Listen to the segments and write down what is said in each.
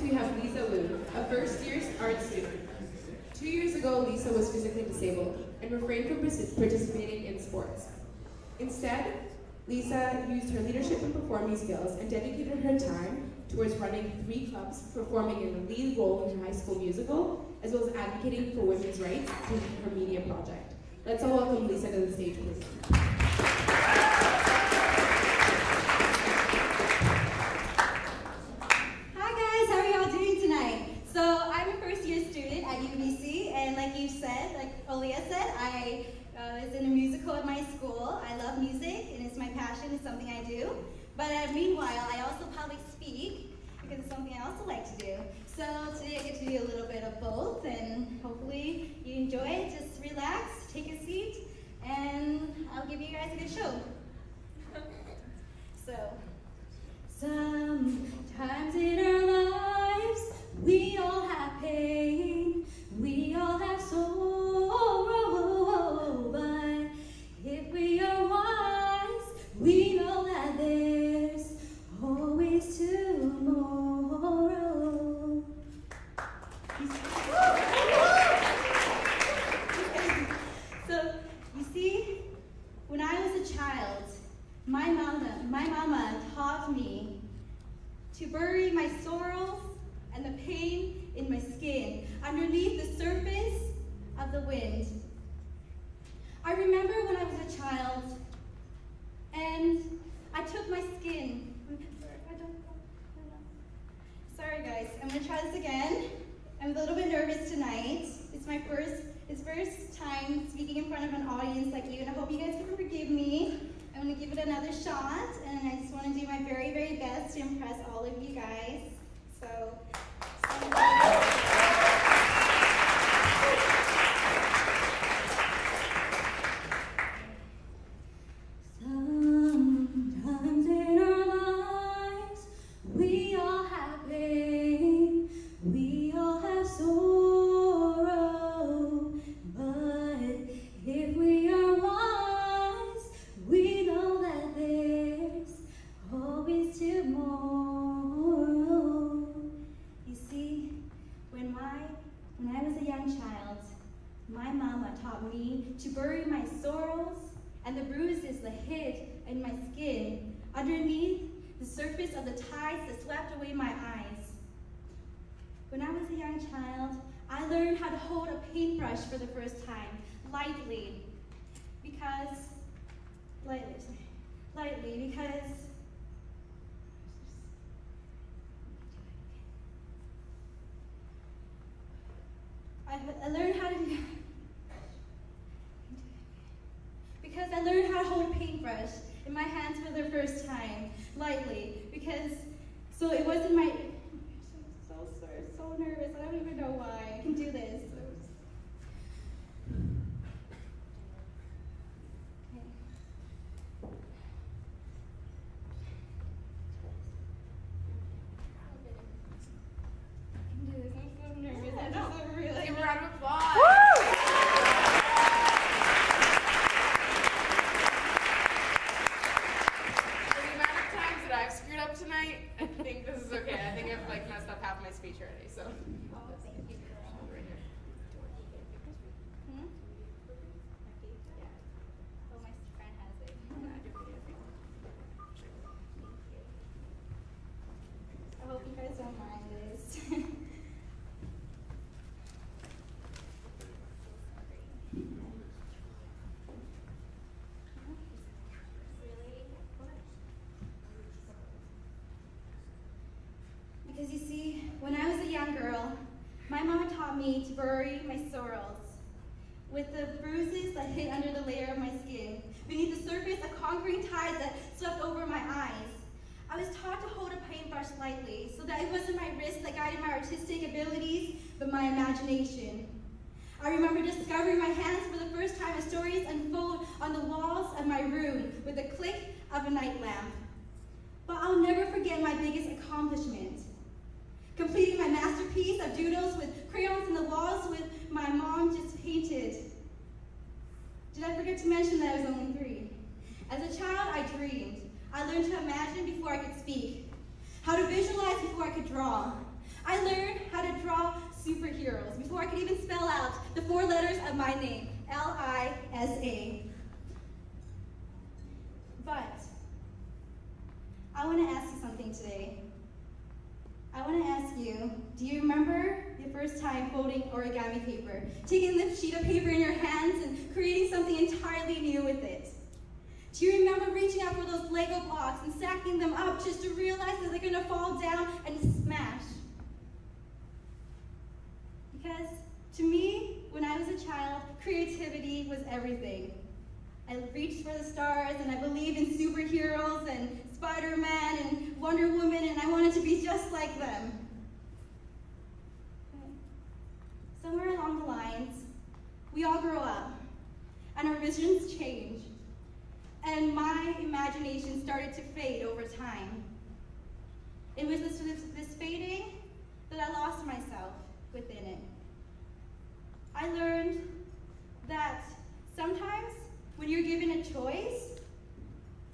we have Lisa Liu, a first-year art student. 2 years ago, Lisa was physically disabled and refrained from participating in sports. Instead, Lisa used her leadership and performing skills and dedicated her time towards running 3 clubs, performing in the lead role in her high school musical, as well as advocating for women's rights through her media project. Let's all welcome Lisa to the stage, please. Hi guys, how are y'all doing tonight? So I'm a first-year student at UBC, and like you said, like Olia said, I was in a musical at my school. I love music, and it's my passion. It's something I do. But meanwhile, I also public speak because it's something I also like to do. So today I get to do a little bit of both, and hopefully you enjoy it. Just relax, take a seat, and I'll give you guys a good show. So, sometimes in our lives, we all have pain, we all have sorrow, but if we are wise, we know that there's always tomorrow. So, you see, when I was a child, my mama taught me to bury my sorrows and the pain in my skin underneath the surface of the wind. I remember when I was a child and I took my skin. Sorry guys, I'm gonna try this again. I'm a little bit nervous tonight. It's my first time speaking in front of an audience like you, and I hope you guys can forgive me. I'm gonna give it another shot, and I just wanna do my very, very best to impress all of you guys. So sometimes in our lives, we all have pain, we all have sorrow, but if we are wise, we know that there's always tomorrow. You see, when I was a young child, my mama taught me to bury my sorrows and the bruises that hid in my skin underneath the surface of the tides that swept away my eyes. When I was a young child, I learned how to hold a paintbrush for the first time, lightly, because I learned how to hold a paintbrush in my hands for the first time, lightly, so it wasn't my, I'm so nervous, I don't even know why, I can do this. Because you see, when I was a young girl, my mama taught me to bury my sorrows with the bruises that hid under the layer of my skin, beneath the surface of conquering tides that swept over my eyes. I was taught to hold a paintbrush lightly, so that it wasn't my wrist that guided my artistic abilities, but my imagination. I remember discovering my hands for the first time as stories unfold on the walls of my room with the click of a night lamp. But I'll never forget my biggest accomplishment. Completing my masterpiece of doodles with crayons on the walls with my mom just painted. Did I forget to mention that I was only 3? As a child, I dreamed. I learned to imagine before I could speak, how to visualize before I could draw. I I learned how to draw superheroes before I could even spell out the 4 letters of my name, Lisa. But I want to ask you something today. I want to ask you, do you remember the first time folding origami paper, taking the sheet of paper in your hands and creating something entirely new with it? Do you remember reaching out for those Lego blocks and stacking them up just to realize that they're going to fall down and smash? Because to me, when I was a child, creativity was everything. I reached for the stars and I believed in superheroes and Spider-Man and Wonder Woman, and I wanted to be just like them. Somewhere along the lines, we all grow up and our visions change. And my imagination started to fade over time. It was this fading that I lost myself within it. I learned that sometimes when you're given a choice,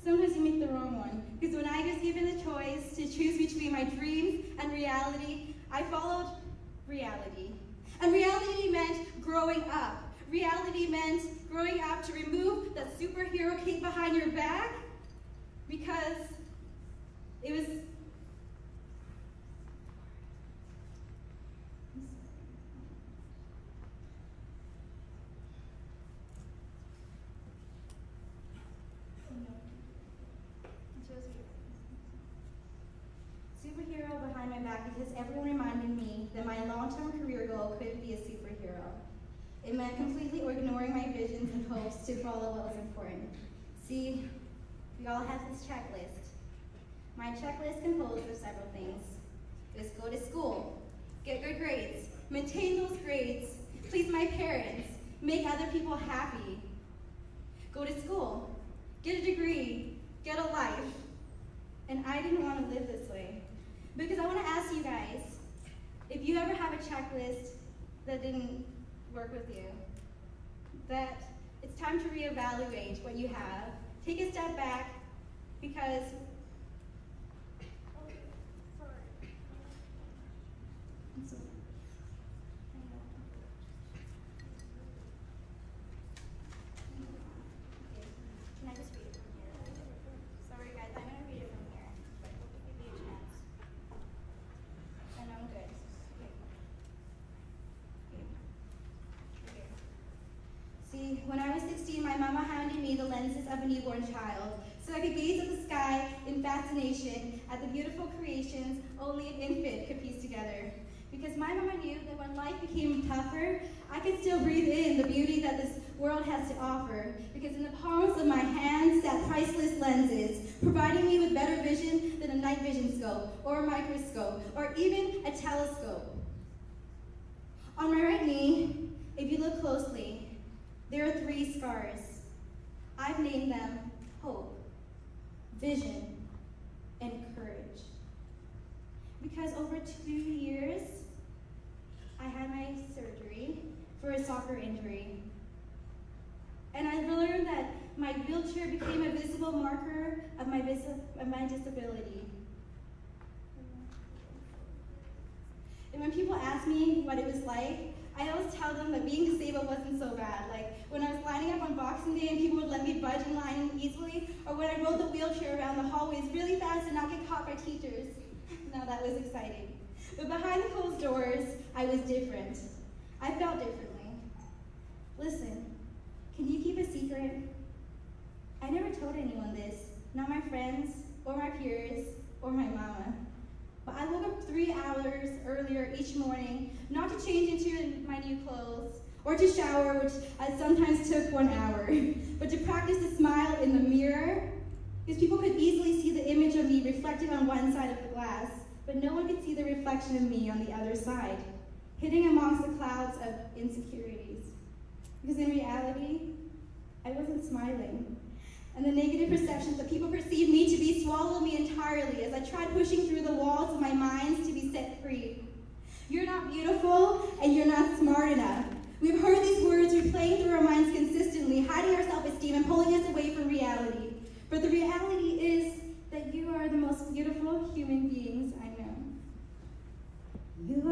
sometimes you make the wrong one. Because when I was given the choice to choose between my dreams and reality, I followed reality. And reality meant growing up. Reality meant growing up to remove that superhero cape behind your back because it was superhero behind my back because everyone reminded me that my long-term career goal couldn't be a superhero. It meant completely ignoring my visions and hopes to follow what was important. See, we all have this checklist. My checklist composed of several things. It was go to school, get good grades, maintain those grades, please my parents, make other people happy. Go to school, get a degree, get a life. And I didn't want to live this way. Because I want to ask you guys, if you ever have a checklist that didn't work with you, that it's time to reevaluate what you have. Take a step back because can I just read it from here? Sorry guys, I'm gonna read it from here. Give me a chance. And I'm good. See, when I was 16, my mama handed me the lenses of a newborn child so I could gaze at the sky in fascination at the beautiful creations only an infant could piece together. Because my mama knew that when life became tougher, I could still breathe in the beauty that this world has to offer. Because in the palms of my hands sat priceless lenses, providing me with better vision than a night vision scope, or a microscope, or even a telescope. On my right knee, if you look closely, there are 3 scars. I've named them hope, vision, and courage. Because over 2 years, I had my surgery for a soccer injury. And I learned that my wheelchair became a visible marker of my disability. And when people ask me what it was like, I always tell them that being disabled wasn't so bad. Like when I was lining up on Boxing Day and people would let me budge in line easily, or when I rode the wheelchair around the hallways really fast and not get caught by teachers. Now that was exciting. But behind the closed doors, I was different. I felt differently. Listen, can you keep a secret? I never told anyone this, not my friends, or my peers, or my mama. But I woke up 3 hours earlier each morning, not to change into my new clothes, or to shower, which I sometimes took 1 hour, but to practice the smile in the mirror, because people could easily see the image of me reflected on one side of the glass, but no one could see the reflection of me on the other side, hidden amongst the clouds of insecurities. Because in reality, I wasn't smiling. And the negative perceptions that people perceived me to be swallowed me entirely as I tried pushing through the walls of my minds to be set free. You're not beautiful, and you're not smart enough. We've heard these words replaying through our minds consistently, hiding our self-esteem and pulling us away from reality. But the reality is that you are the most beautiful human beings I know. You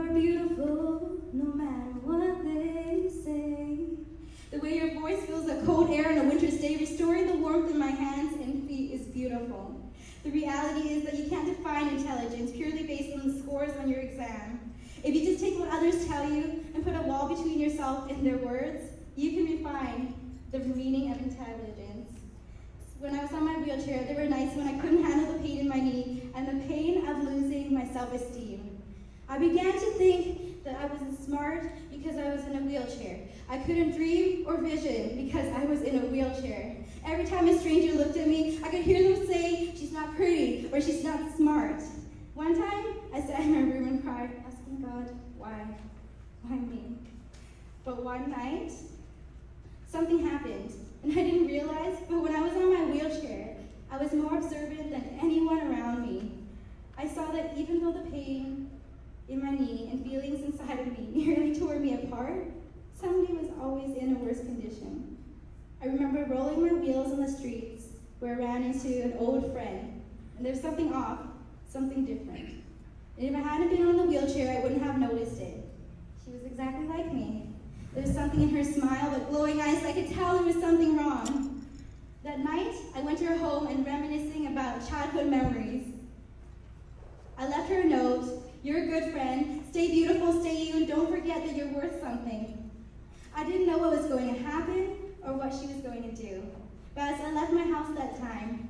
you and put a wall between yourself and their words, you can refine the meaning of intelligence. When I was on my wheelchair, there were nights when I couldn't handle the pain in my knee and the pain of losing my self-esteem. I began to think that I wasn't smart because I was in a wheelchair. I couldn't dream or vision because I was in a wheelchair. Every time a stranger looked at me, I could hear them say, "She's not pretty," or "She's not smart." One time, I sat in my room and cried, asking God, why? Why me? But one night, something happened, and I didn't realize, but when I was on my wheelchair, I was more observant than anyone around me. I saw that even though the pain in my knee and feelings inside of me nearly tore me apart, somebody was always in a worse condition. I remember rolling my wheels on the streets where I ran into an old friend, and there was something off, something different. And if I hadn't been on the wheelchair, I wouldn't have noticed it. She was exactly like me. There was something in her smile, but glowing eyes, I could tell there was something wrong. That night, I went to her home and reminiscing about childhood memories. I left her a note: "You're a good friend, stay beautiful, stay you, and don't forget that you're worth something." I didn't know what was going to happen or what she was going to do. But as I left my house that time,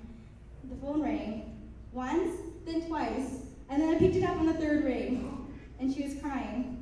the phone rang. Once, then twice, and then I picked it up on the third ring, and she was crying.